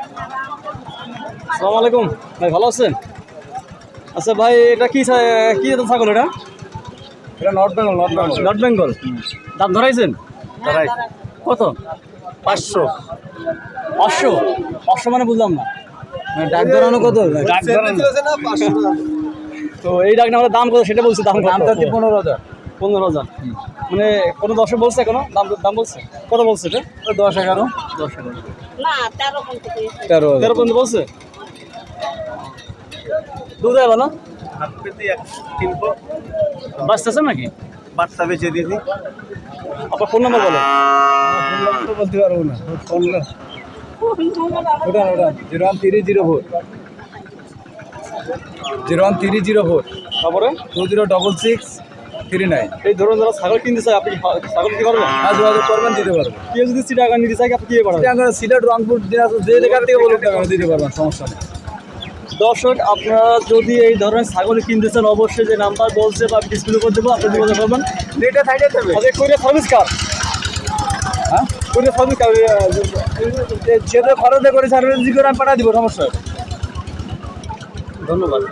আসসালামু আলাইকুম ভাই, ভালো আছেন? আচ্ছা ভাই, এটা কি কি জাতের ছাগল? এটা নর্থ বেঙ্গল। নর্থ বেঙ্গল। দাম ধরাইছেন? কত? 500। 500 মানে বুঝলাম না। ডাক ধরানো কত? ডাক ধরানো তো এই ডাক না দাম কত সেটা বলছি। দামটা 15,000। 15,000 মানে কোনো দর্শক বলছে এখনো দাম বলছে? কত বলছে এটা? 10-11। 10,000 না 13 পর্যন্ত 13 পর্যন্ত বলছে। দুধ এলো না? বাঁচতেছেন নাকি? বাচ্চা বেঁচে দিয়েছি। আপনার ফোন নাম্বার বলো। বলতে পারবো না। ওটা 01304 01304 তারপরে 206639। এই ধরুন যারা ছাগল কিনতে চায়, আপনি ছাগল কি করবেন? যোগাযোগ করবেন, দিতে পারবেন। কেউ যদি চিটাগাং নিতে চায় আপনি কি পাঠাবেন? সিলেট, রংপুর, দিনাজপুর যে জায়গা থেকে বলুন দিতে পারবেন, সমস্যা নেই। দর্শক, আপনারা যদি এই ধরনের ছাগল কিনতে চান অবশ্যই যে নাম্বার বলছে বা ডিসপ্লে করে দেবো, আপনি যোগাযোগ করবেন। এটা সাইডে দেবে। আচ্ছা, কোরিয়ার সার্ভিস কার? হ্যাঁ, কোরিয়ার সার্ভিস কার? যেটা খরচে করে সার্ভিস করে আমি পাঠিয়ে দিব, সমস্যা। ধন্যবাদ।